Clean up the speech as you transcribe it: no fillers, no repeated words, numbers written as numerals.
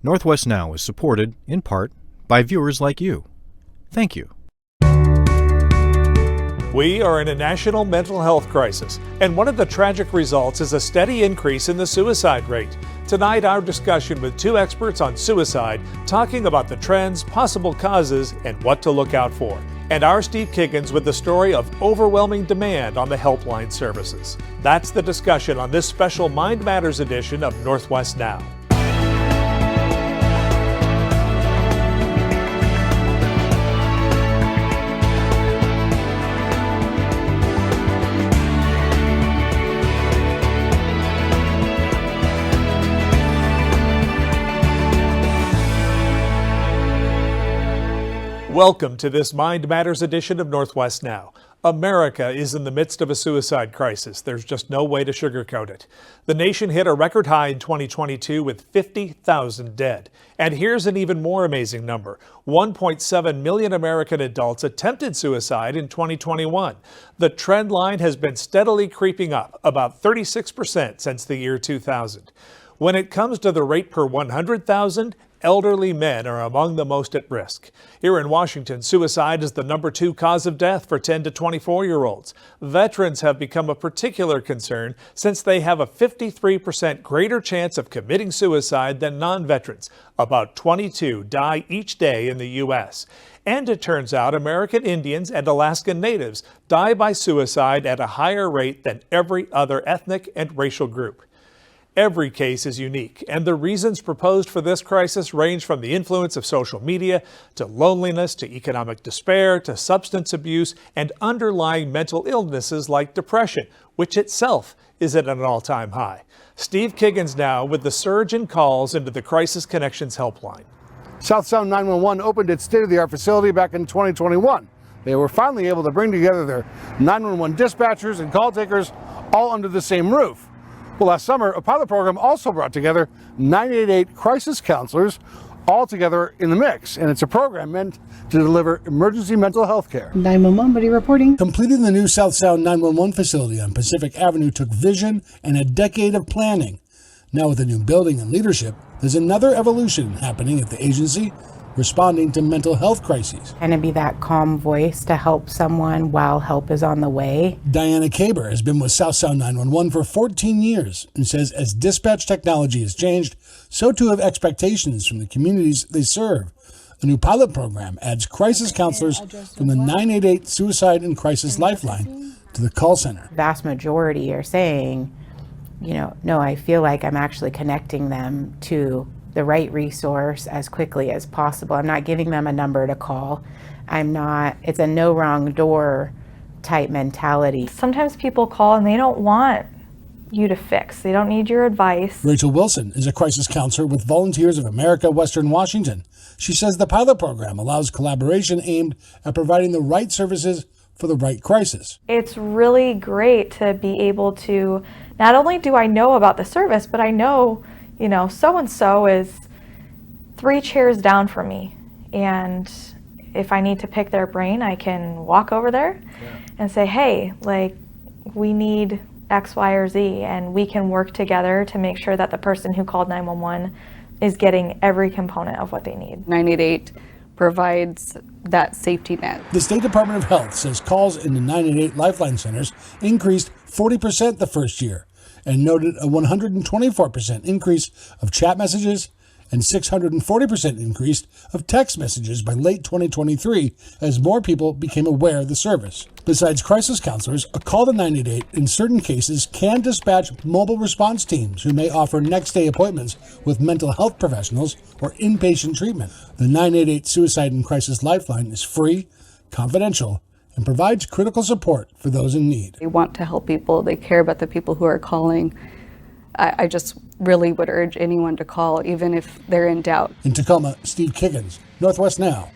Northwest Now is supported, in part, by viewers like you. Thank you. We are in a national mental health crisis, and one of the tragic results is a steady increase in the suicide rate. Tonight, our discussion with two experts on suicide, talking about the trends, possible causes, and what to look out for. And our Steve Kiggins with the story of overwhelming demand on the helpline services. That's the discussion on this special Mind Matters edition of Northwest Now. Welcome to this Mind Matters edition of Northwest Now. America is in the midst of a suicide crisis. There's just no way to sugarcoat it. The nation hit a record high in 2022 with 50,000 dead. And here's an even more amazing number. 1.7 million American adults attempted suicide in 2021. The trend line has been steadily creeping up, about 36% since the year 2000. When it comes to the rate per 100,000, elderly men are among the most at risk. Here in Washington, suicide is the #2 cause of death for 10 to 24-year-olds. Veterans have become a particular concern since they have a 53% greater chance of committing suicide than non-veterans. About 22 die each day in the U.S. And it turns out American Indians and Alaskan Natives die by suicide at a higher rate than every other ethnic and racial group. Every case is unique, and the reasons proposed for this crisis range from the influence of social media to loneliness to economic despair to substance abuse and underlying mental illnesses like depression, which itself is at an all-time high. Steve Kiggins now with the surge in calls into the Crisis Connections helpline. South Sound 911 opened its state-of-the-art facility back in 2021. They were finally able to bring together their 911 dispatchers and call takers all under the same roof. Well, last summer, a pilot program also brought together 988 crisis counselors all together in the mix, and it's a program meant to deliver emergency mental health care. 911, buddy reporting. Completing the new South Sound 911 facility on Pacific Avenue took vision and a decade of planning. Now with a new building and leadership, there's another evolution happening at the agency, responding to mental health crises. Kind of be that calm voice to help someone while help is on the way. Diana Kaber has been with South Sound 911 for 14 years and says as dispatch technology has changed, so too have expectations from the communities they serve. A new pilot program adds crisis counselors from the 988 Suicide and Crisis Lifeline to the call center. Vast majority are saying, no, I feel like I'm actually connecting them to the right resource as quickly as possible. I'm not giving them a number to call. It's a no wrong door type mentality. Sometimes people call and they don't want you to fix. They don't need your advice. Rachel Wilson is a crisis counselor with Volunteers of America, Western Washington. She says the pilot program allows collaboration aimed at providing the right services for the right crisis. It's really great to be able to, not only do I know about the service, but I know so-and-so is 3 chairs down from me. And if I need to pick their brain, I can walk over there and say, hey, we need X, Y, or Z, and we can work together to make sure that the person who called 911 is getting every component of what they need. 988 provides that safety net. The State Department of Health says calls in the 988 Lifeline centers increased 40% the first year, and noted a 124% increase of chat messages and 640% increase of text messages by late 2023 as more people became aware of the service. Besides crisis counselors, a call to 988 in certain cases can dispatch mobile response teams who may offer next-day appointments with mental health professionals or inpatient treatment. The 988 Suicide and Crisis Lifeline is free, confidential, and provides critical support for those in need. They want to help people. They care about the people who are calling. I just really would urge anyone to call, even if they're in doubt. In Tacoma, Steve Kiggins, Northwest Now.